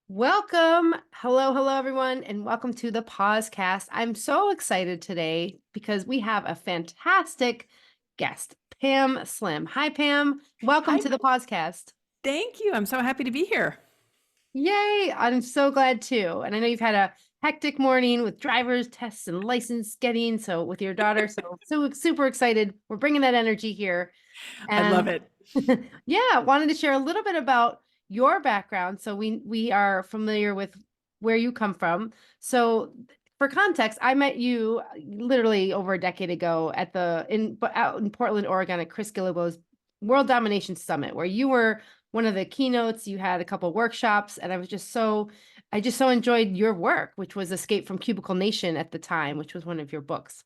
Welcome. Hello, hello, everyone, and welcome to the Pausecast. I'm so excited today because we have a fantastic guest, Pam Slim. Hi, Pam. Welcome Hi, to the Pausecast. thank you. I'm so happy to be here. Yay. I'm so glad too. And I know you've had a hectic morning with driver's tests and license getting, so with your daughter. So super excited. We're bringing that energy here. I love And it. yeah, wanted to share a little bit about your background. So we are familiar with where you come from. So for context, I met you literally over a decade ago at out in Portland, Oregon at Chris Gillibo's World Domination Summit, where you were one of the keynotes. You had a couple workshops, and I just so enjoyed your work, which was Escape from Cubicle Nation at the time, which was one of your books.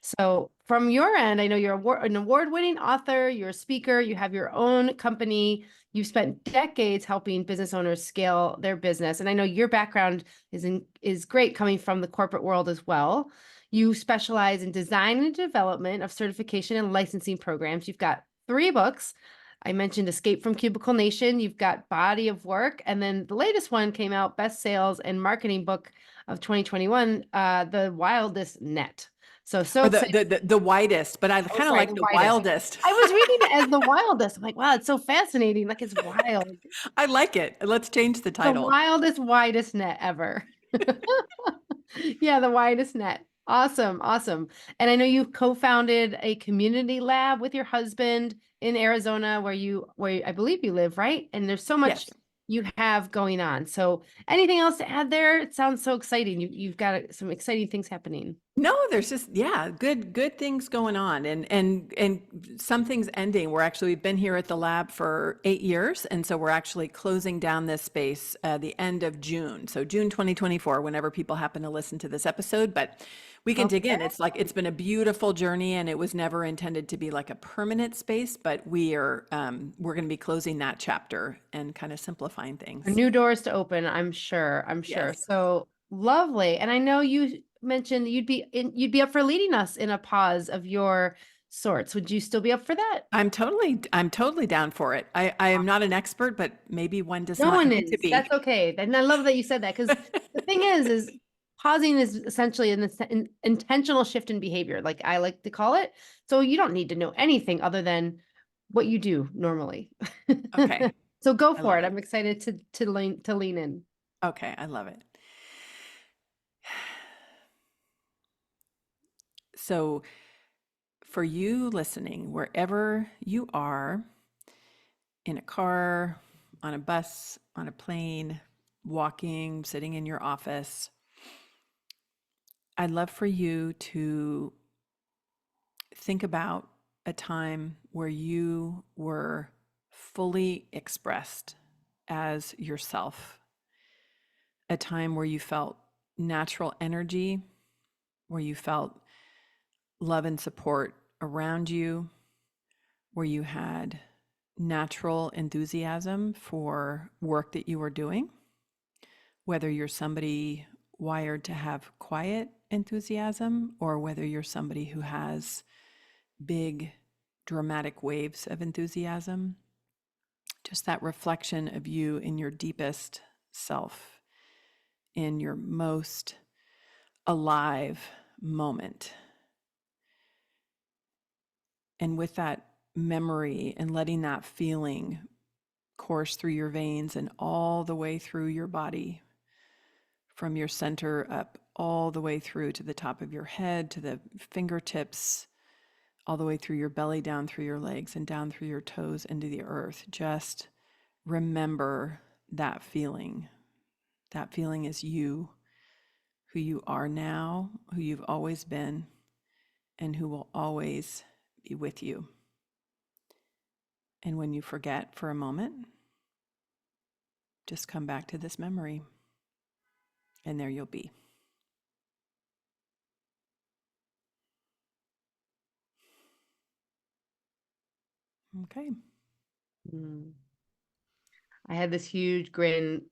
So from your end, I know you're an award-winning author, you're a speaker, you have your own company, you've spent decades helping business owners scale their business. And I know your background is great coming from the corporate world as well. You specialize in design and development of certification and licensing programs. You've got 3 books. I mentioned Escape from Cubicle Nation. You've got Body of Work. And then the latest one came out, Best Sales and Marketing Book of 2021, The Wildest Net. So Or the excited. the the, the widest, but I Oh, kind of sorry, like the the widest. wildest. I was reading it as the wildest. I'm like, wow, it's so fascinating. Like it's wild. I like it. Let's change the The title. wildest, widest net ever. Yeah, the widest net. Awesome, awesome. And I know you co-founded a community lab with your husband in Arizona where I believe you live, right? And there's so much Yes. you have going on. So anything else to add there? It sounds so exciting. You've got some exciting things happening. No, there's just good things going on and some things ending. We've been here at the lab for 8 years, and so we're actually closing down this space the end of June. So June 2024, whenever people happen to listen to this episode, but we can dig Okay. in. It's been a beautiful journey, and it was never intended to be like a permanent space, but we're going to be closing that chapter and kind of simplifying things. New doors to open, I'm sure. I'm sure. Yes. So lovely. And I know you mentioned you'd be up for leading us in a pause of your sorts. Would you still be up for that? I'm totally down for it. I am not an expert, but maybe one does No not one need to is. be. That's okay. And I love that you said that because the thing is pausing is essentially an intentional shift in behavior, like I like to call it. So you don't need to know anything other than what you do normally. Okay, So go I for love it. it. I'm excited to lean in. Okay, I love it. So, for you listening, wherever you are, in a car, on a bus, on a plane, walking, sitting in your office, I'd love for you to think about a time where you were fully expressed as yourself, a time where you felt natural energy, where you felt love and support around you, where you had natural enthusiasm for work that you were doing, whether you're somebody wired to have quiet enthusiasm or whether you're somebody who has big dramatic waves of enthusiasm, just that reflection of you in your deepest self, in your most alive moment. And with that memory and letting that feeling course through your veins and all the way through your body, from your center up all the way through to the top of your head, to the fingertips, all the way through your belly, down through your legs, and down through your toes into the earth. Just remember that feeling. That feeling is you, who you are now, who you've always been, and who will always be with you. And when you forget for a moment, just come back to this memory, and there you'll be. Okay. Mm. I had this huge grin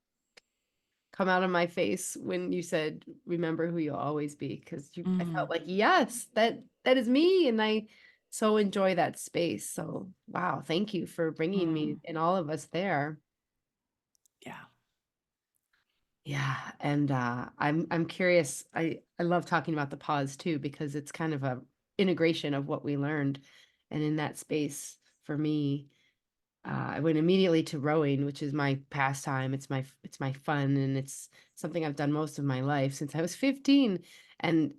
come out of my face when you said, remember who you'll always be. Cause I felt Mm, like, yes, that is me. And I so enjoy that space. So wow, thank you for bringing me mm, and all of us there. yeah. Yeah, and I'm curious. I love talking about the pause too because it's kind of a integration of what we learned, and in that space for me, I went immediately to rowing, which is my pastime. It's my fun, and it's something I've done most of my life since I was 15. And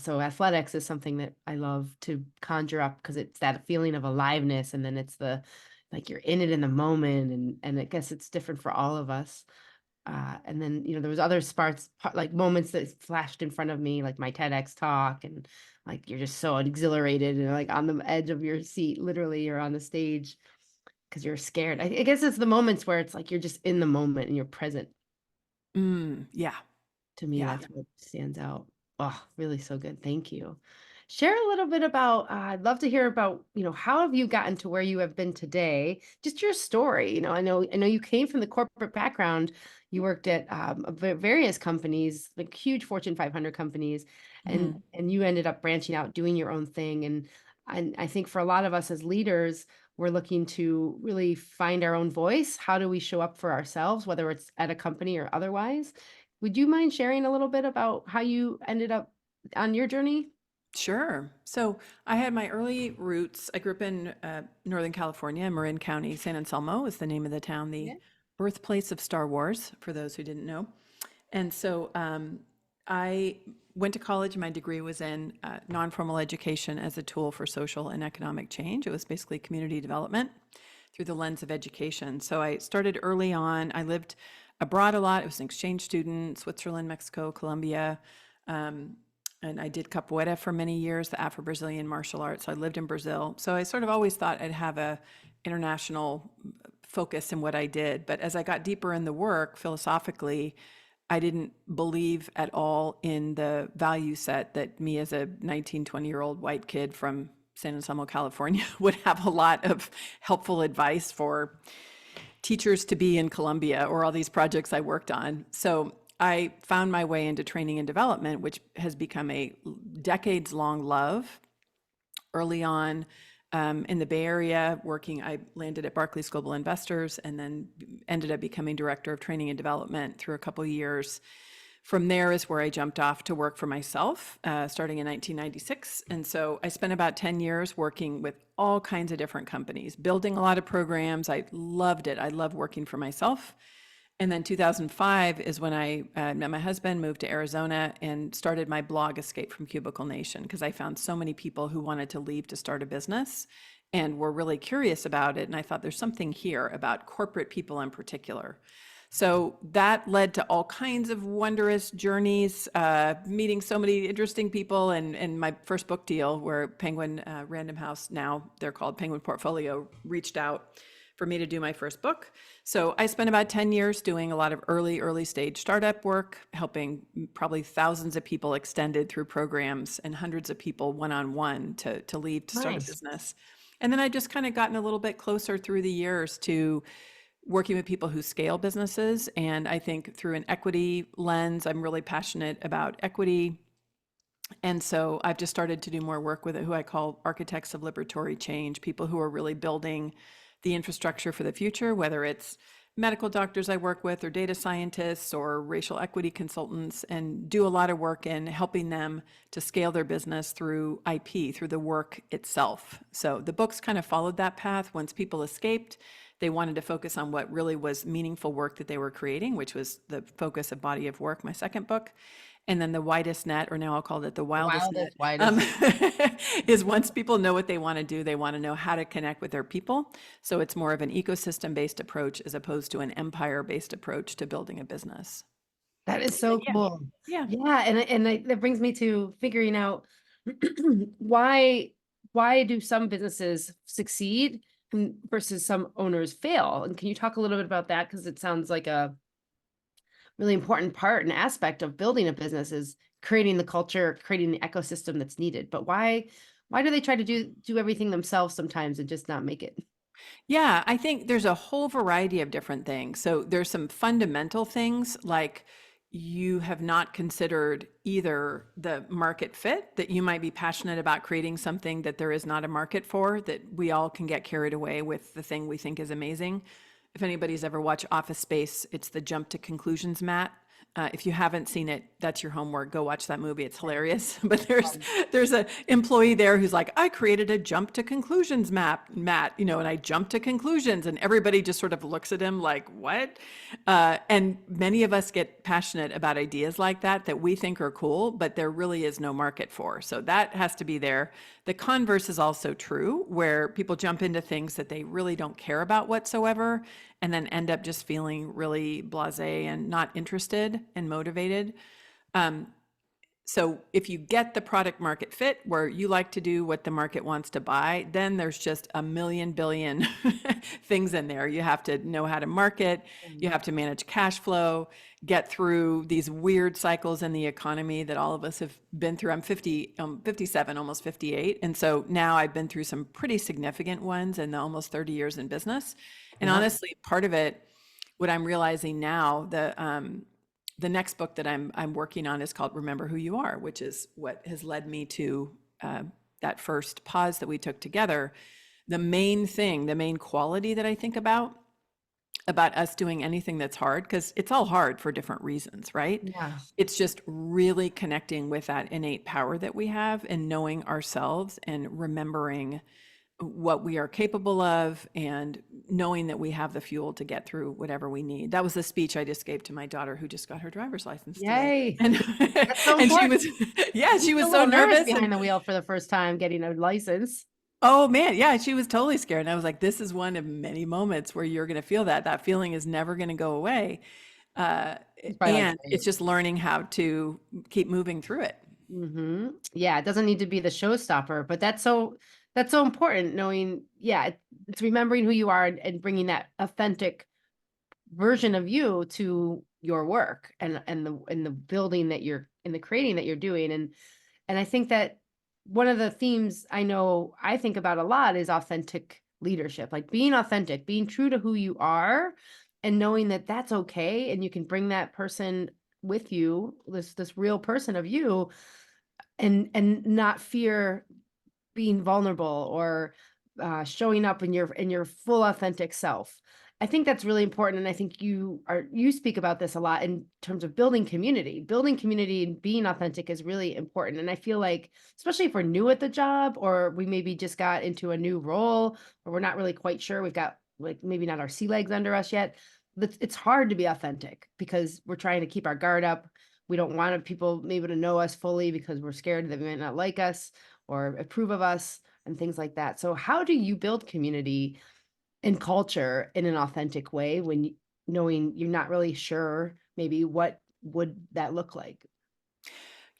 so athletics is something that I love to conjure up because it's that feeling of aliveness, and then it's the like you're in it in the moment, and I guess it's different for all of us. And then, there was other like moments that flashed in front of me, like my TEDx talk, and like you're just so exhilarated and like on the edge of your seat, literally, you're on the stage because you're scared. I guess it's the moments where it's like you're just in the moment and you're present. Yeah, To me, yeah. that's what stands out. Oh, really so good. Thank you. Share a little bit about, I'd love to hear about, how have you gotten to where you have been today? Just your story. I know you came from the corporate background. You worked at various companies, like huge Fortune 500 companies, and Mhm. and you ended up branching out, doing your own thing. And I think for a lot of us as leaders, we're looking to really find our own voice. How do we show up for ourselves, whether it's at a company or otherwise? Would you mind sharing a little bit about how you ended up on your journey? Sure. So I had my early roots. I grew up in Northern California, Marin County. San Anselmo is the name of the town, the Yeah. birthplace of Star Wars, for those who didn't know. And so I went to college. My degree was in non-formal education as a tool for social and economic change. It was basically community development through the lens of education. So I started early on. I lived abroad a lot. I was an exchange student, Switzerland, Mexico, Colombia. Um, and I did capoeira for many years, the Afro-Brazilian martial arts. So I lived in Brazil. So I sort of always thought I'd have a international focus in what I did. But as I got deeper in the work philosophically, I didn't believe at all in the value set that me as a 19, 20-year-old white kid from San Anselmo, California would have a lot of helpful advice for teachers to be in Colombia or all these projects I worked on. So I found my way into training and development, which has become a decades long love. Early on in the Bay Area, I landed at Barclays Global Investors and then ended up becoming director of training and development through a couple of years. From there is where I jumped off to work for myself, starting in 1996. And so I spent about 10 years working with all kinds of different companies, building a lot of programs. I loved it. I loved working for myself. And then 2005 is when I met my husband, moved to Arizona, and started my blog, Escape from Cubicle Nation, because I found so many people who wanted to leave to start a business and were really curious about it. And I thought there's something here about corporate people in particular. So that led to all kinds of wondrous journeys, meeting so many interesting people. And my first book deal, where Penguin Random House, now they're called Penguin Portfolio, reached out for me to do my first book. So I spent about 10 years doing a lot of early stage startup work, helping probably thousands of people extended through programs and hundreds of people one-on-one to leave to start a Nice. business. And then I just kind of gotten a little bit closer through the years to working with people who scale businesses. And I think through an equity lens, I'm really passionate about equity. And so I've just started to do more work with who I call architects of liberatory change, people who are really building the infrastructure for the future, whether it's medical doctors I work with or data scientists or racial equity consultants, and do a lot of work in helping them to scale their business through IP, through the work itself. So the books kind of followed that path. Once people escaped, they wanted to focus on what really was meaningful work that they were creating, which was the focus of Body of Work, my second book. And then the widest net, or now I'll call it the The wildest net, wildest, widest. is once people know what they want to do, they want to know how to connect with their people. So it's more of an ecosystem-based approach as opposed to an empire-based approach to building a business. That is And so yeah, cool. yeah. Yeah, that brings me to figuring out why why do some businesses succeed versus some owners fail? And can you talk a little bit about that? Because it sounds like a really important part and aspect of building a business is creating the culture, creating the ecosystem that's needed. But why do they try to do everything themselves sometimes and just not make it? Yeah, I think there's a whole variety of different things. So there's some fundamental things like you have not considered either the market fit, that you might be passionate about creating something that there is not a market for, that we all can get carried away with the thing we think is amazing. If anybody's ever watched Office Space, it's the jump to conclusions mat If you haven't seen it, that's your homework. Go watch that movie. It's hilarious. But there's a employee there who's like, I created a jump to conclusions map, Matt, and I jumped to conclusions, and everybody just sort of looks at him like, what? And many of us get passionate about ideas like that we think are cool, but there really is no market for. So that has to be there. The converse is also true, where people jump into things that they really don't care about whatsoever, and then end up just feeling really blasé and not interested and motivated. So if you get the product market fit where you like to do what the market wants to buy, then there's just a million billion things in there. You have to know how to market, you have to manage cash flow, get through these weird cycles in the economy that all of us have been through. I'm 57, almost 58. And so now I've been through some pretty significant ones in the almost 30 years in business. And Yeah. honestly, part of it, what I'm realizing now, the next book that I'm working on is called Remember Who You Are, which is what has led me to that first pause that we took together. The main thing, the main quality that I think about us doing anything that's hard, because it's all hard for different reasons, right? Yeah. It's just really connecting with that innate power that we have and knowing ourselves and remembering what we are capable of and knowing that we have the fuel to get through whatever we need. That was the speech I just gave to my daughter who just got her driver's license today. Yay. And That's so and she important. was yeah, she You was feel a so little nervous nervous behind and the wheel for the first time getting a license. oh man, yeah, she was totally scared. And I was like, this is one of many moments where you're going to feel that feeling is never going to go away. Uh, It's probably like, and it's just learning how to keep moving through it. Yeah, it doesn't need to be the showstopper, but that's so important knowing, yeah, it's remembering who you are and bringing that authentic version of you to your work and the building that you're in the creating that you're doing. And I think that one of the themes I know I think about a lot is authentic leadership, like being authentic, being true to who you are and knowing that that's okay. And you can bring that person with you, this real person of you, and not fear being vulnerable or showing up in your full authentic self. I think that's really important, and I think you speak about this a lot in terms of building community. Building community and being authentic is really important, and I feel like, especially if we're new at the job or we maybe just got into a new role or we're not really quite sure, we've got like maybe not our sea legs under us yet. It's hard to be authentic because we're trying to keep our guard up. We don't want people maybe to know us fully because we're scared that they might not like us or approve of us and things like that. So how do you build community and culture in an authentic way when knowing you're not really sure maybe what would that look like?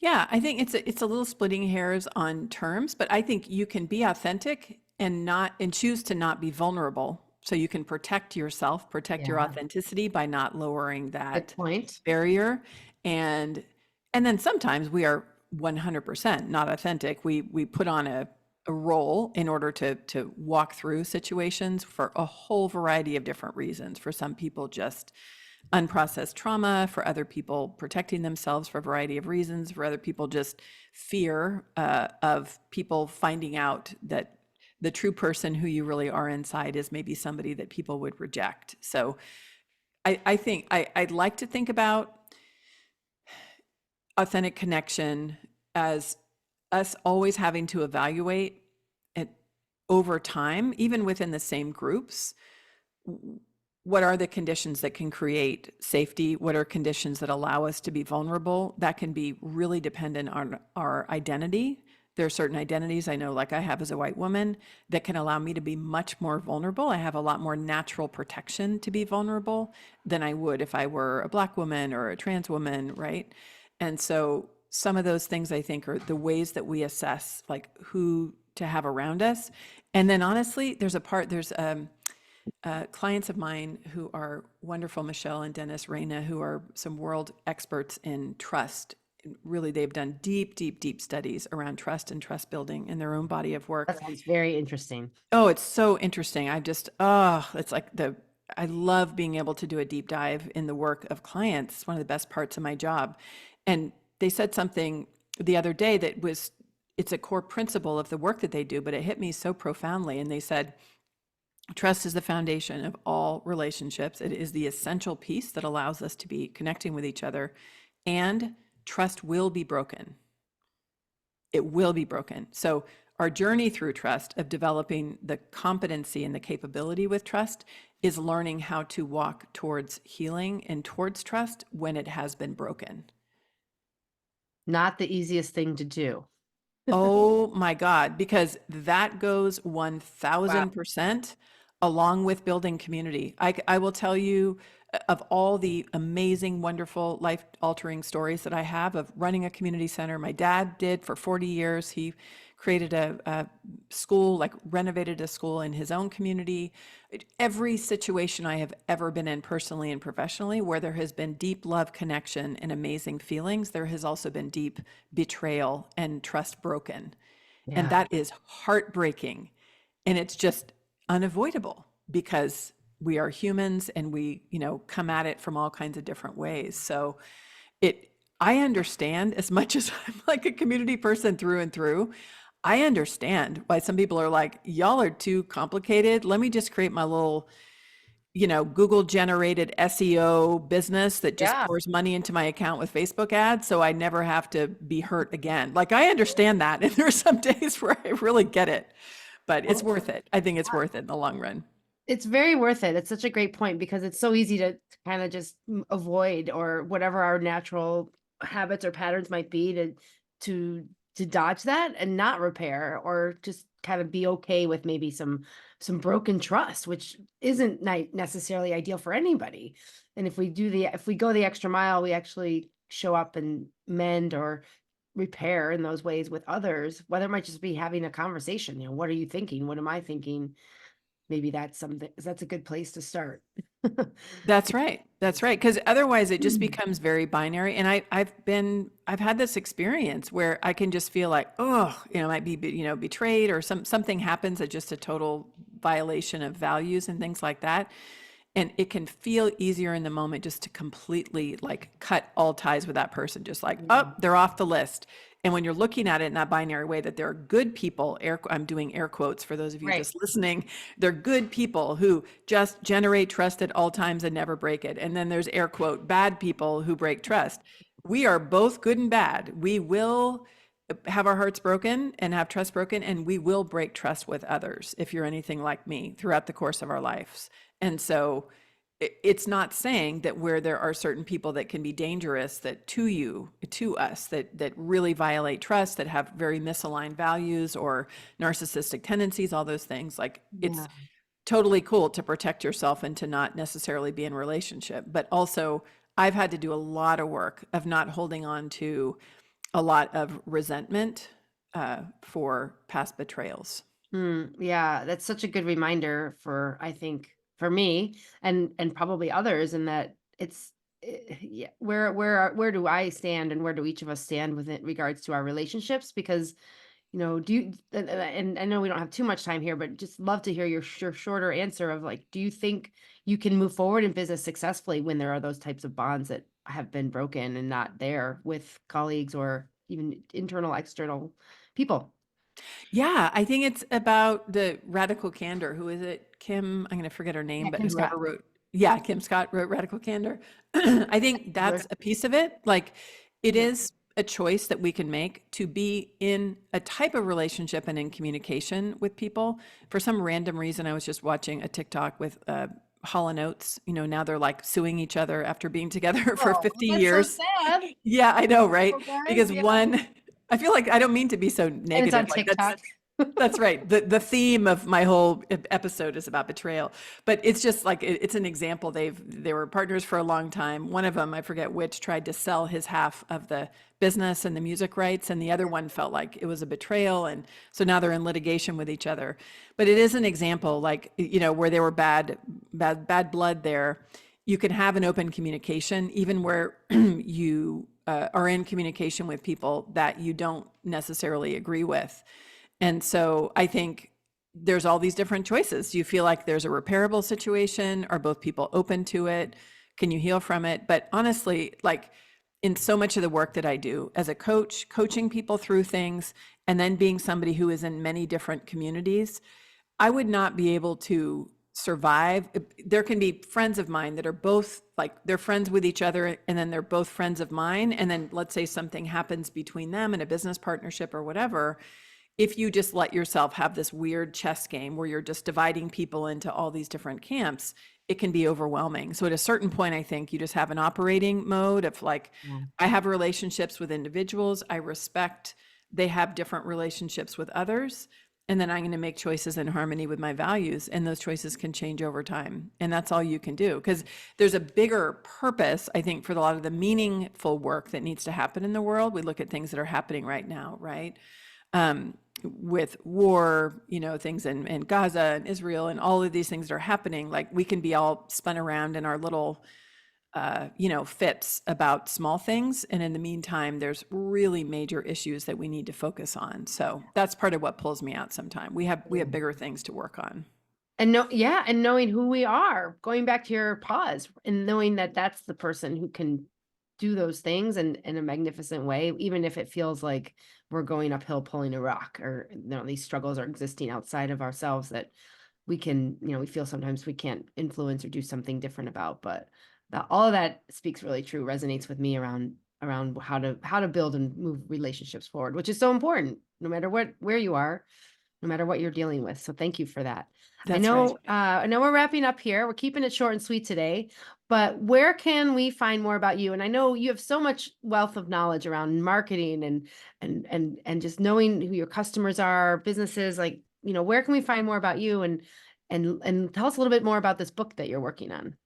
Yeah, I think it's a little splitting hairs on terms, but I think you can be authentic and choose to not be vulnerable. So you can protect yourself, protect your Yeah, authenticity by not lowering good that point. barrier. And and then sometimes we are 100% not authentic. We put on a role in order to walk through situations for a whole variety of different reasons. For some people, just unprocessed trauma, for other people protecting themselves for a variety of reasons, for other people just fear of people finding out that the true person who you really are inside is maybe somebody that people would reject. So I think I'd like to think about authentic connection as us always having to evaluate it over time, even within the same groups. What are the conditions that can create safety? What are conditions that allow us to be vulnerable? That can be really dependent on our identity. There are certain identities I know, like I have as a white woman, that can allow me to be much more vulnerable. I have a lot more natural protection to be vulnerable than I would if I were a Black woman or a trans woman, right? And so some of those things I think are the ways that we assess like who to have around us. And then honestly, there's clients of mine who are wonderful, Michelle and Dennis Reyna, who are some world experts in trust. Really, they've done deep, deep, deep studies around trust and trust building in their own body of work. That sounds very interesting. Oh, it's so interesting. It's like I love being able to do a deep dive in the work of clients. It's one of the best parts of my job. And they said something the other day it's a core principle of the work that they do, but it hit me so profoundly. And they said, Trust is the foundation of all relationships. It is the essential piece that allows us to be connecting with each other. And trust will be broken. It will be broken. So, our journey through trust of developing the competency and the capability with trust is learning how to walk towards healing and towards trust when it has been broken. Not the easiest thing to do. Oh my God, because that goes Wow. 1000% along with building community. I will tell you of all the amazing, wonderful, life altering stories that I have of running a community center. My dad did for 40 years. He created a school, like renovated a school in his own community. Every situation I have ever been in personally and professionally where there has been deep love, connection, and amazing feelings, there has also been deep betrayal and trust broken. And Yeah. that is heartbreaking. And it's just unavoidable because we are humans and we, come at it from all kinds of different ways. So it, I understand as much as I'm like a community person through and through. I understand why some people are like, y'all are too complicated. Let me just create my little, Google generated SEO business that just Yeah. pours money into my account with Facebook ads so I never have to be hurt again. Like I understand that. And there are some days where I really get it, but it's Well, worth it. I think it's worth it in the long run. it's very worth it. It's such a great point because it's so easy to kind of just avoid or whatever our natural habits or patterns might be to to dodge that and not repair or just kind of be okay with maybe some broken trust, which isn't necessarily ideal for anybody. And if we go the extra mile, we actually show up and mend or repair in those ways with others, whether it might just be having a conversation, what are you thinking? What am I thinking? Maybe that's a good place to start. That's right. That's right. Because otherwise it just becomes very binary. And I've had this experience where I can just feel like, oh, might be, betrayed or something happens at just a total violation of values and things like that. And it can feel easier in the moment just to completely like cut all ties with that person, just like, oh, Yeah. they're off the list. And when you're looking at it in that binary way, that there are good people, I'm doing air quotes for those of you Right. just listening, they're good people who just generate trust at all times and never break it. And then there's air quote, bad people who break trust. We are both good and bad. We will have our hearts broken and have trust broken, and we will break trust with others if you're anything like me throughout the course of our lives. And so it's not saying that where there are certain people that can be dangerous that to us that really violate trust, that have very misaligned values or narcissistic tendencies, all those things, like it's Yeah. totally cool to protect yourself and to not necessarily be in relationship. But also I've had to do a lot of work of not holding on to a lot of resentment for past betrayals. Yeah, that's such a good reminder for I think for me and probably others in that yeah, where do I stand and where do each of us stand with it regards to our relationships because do you and I know we don't have too much time here, but just love to hear your shorter answer of like, do you think you can move forward in business successfully when there are those types of bonds that have been broken and not there with colleagues or even internal, external people? Yeah, I think it's about the radical candor. Who is it? Kim, I'm going to forget her name, Yeah, but Kim Scott. whoever wrote, yeah, Kim Scott wrote Radical Candor. I think that's a piece of it. Like it Yeah. is a choice that we can make to be in a type of relationship and in communication with people. For some random reason, I was just watching a TikTok with Hall and Oates. Now they're like suing each other after being together for Oh, 50 that's so years. sad. Yeah, I know, right? Oh, guys, Because yeah. one, I feel like I don't mean to be so And it's negative. on Like TikTok. that's right. The theme of my whole episode is about betrayal, but it's just like it's an example. They were partners for a long time. One of them, I forget which, tried to sell his half of the business and the music rights, and the other one felt like it was a betrayal, and so now they're in litigation with each other. But it is an example, like where there were bad blood there. You can have an open communication, even where you are in communication with people that you don't necessarily agree with. And so I think there's all these different choices. Do you feel like there's a repairable situation? Are both people open to it? Can you heal from it? But honestly, like in so much of the work that I do as a coach, coaching people through things, and then being somebody who is in many different communities, I would not be able to survive. There can be friends of mine that are both like they're friends with each other and then they're both friends of mine. And then let's say something happens between them in a business partnership or whatever. If you just let yourself have this weird chess game where you're just dividing people into all these different camps, it can be overwhelming. So at a certain point, I think you just have an operating mode of like, Yeah. I have relationships with individuals. I respect they have different relationships with others. And then I'm going to make choices in harmony with my values. And those choices can change over time. And that's all you can do. Because there's a bigger purpose, I think, for a lot of the meaningful work that needs to happen in the world. We look at things that are happening right now, right? With war, things in Gaza and Israel and all of these things that are happening, like we can be all spun around in our little, fits about small things. And in the meantime, there's really major issues that we need to focus on. So that's part of what pulls me out sometime. We have bigger things to work on. And and knowing who we are, going back to your pause and knowing that that's the person who can do those things in a magnificent way, even if it feels like we're going uphill pulling a rock, or these struggles are existing outside of ourselves that we can, we feel sometimes we can't influence or do something different about. But all of that speaks really true, resonates with me around how to build and move relationships forward, which is so important, no matter where you are, no matter what you're dealing with. So thank you for that. That's right. I know we're wrapping up here. We're keeping it short and sweet today, but where can we find more about you? And I know you have so much wealth of knowledge around marketing and just knowing who your customers are, businesses, like, where can we find more about you, and tell us a little bit more about this book that you're working on.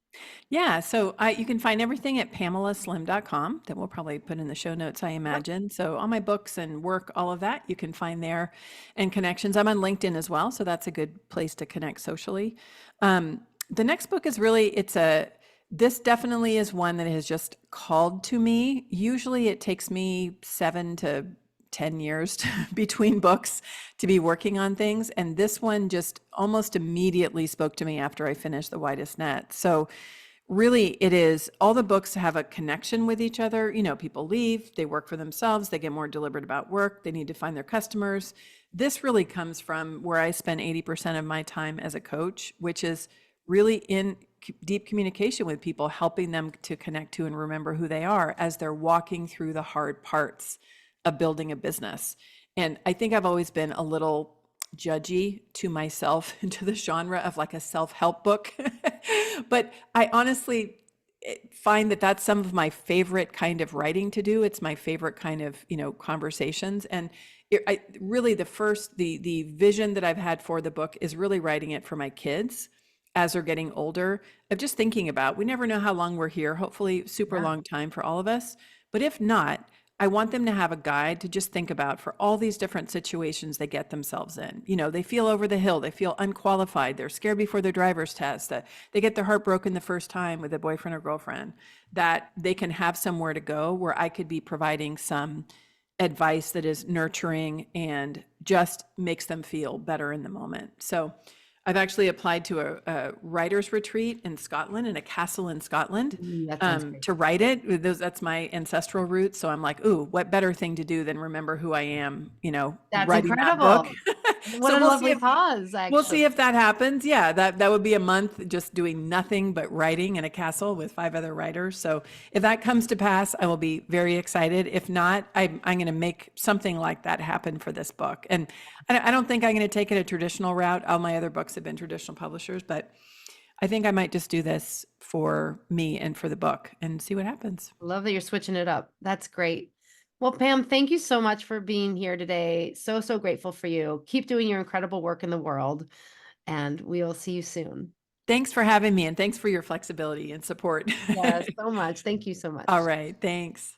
Yeah, so you can find everything at pamelaslim.com that we'll probably put in the show notes, I Yep. imagine. So all my books and work, all of that, you can find there, and connections. I'm on LinkedIn as well, so that's a good place to connect socially. The next book is really, this definitely is one that has just called to me. Usually it takes me 7 to 10 years between books to be working on things. And this one just almost immediately spoke to me after I finished The Widest Net. So really, it is all the books have a connection with each other. People leave, they work for themselves, they get more deliberate about work, they need to find their customers. This really comes from where I spend 80% of my time as a coach, which is really in deep communication with people, helping them to connect to and remember who they are as they're walking through the hard parts of building a business. And I think I've always been a little judgy to myself into the genre of like a self-help book. But I honestly find that that's some of my favorite kind of writing to do. It's my favorite kind of, conversations. And really the vision that I've had for the book is really writing it for my kids as they're getting older, of just thinking about, we never know how long we're here, hopefully super Yeah. long time for all of us. But if not, I want them to have a guide to just think about for all these different situations they get themselves in. They feel over the hill, they feel unqualified, they're scared before their driver's test, that they get their heart broken the first time with a boyfriend or girlfriend, that they can have somewhere to go where I could be providing some advice that is nurturing and just makes them feel better in the moment. So I've actually applied to a writer's retreat in Scotland, in a castle in Scotland, That sounds great. to write it. That's my ancestral roots. So I'm like, ooh, what better thing to do than remember who I am, That's writing that book. incredible. What So a lovely pause, we'll see actually. if that happens. Yeah, that would be a month just doing nothing but writing in a castle with 5 other writers. So if that comes to pass, I will be very excited. If not, I'm going to make something like that happen for this book. And I don't think I'm going to take it a traditional route. All my other books have been traditional publishers, but I think I might just do this for me and for the book and see what happens. Love that you're switching it up. That's great. Well, Pam, thank you so much for being here today. So, so grateful for you. Keep doing your incredible work in the world, and we will see you soon. Thanks for having me, and thanks for your flexibility and support. Yes, so much. Thank you so All much. right, thanks.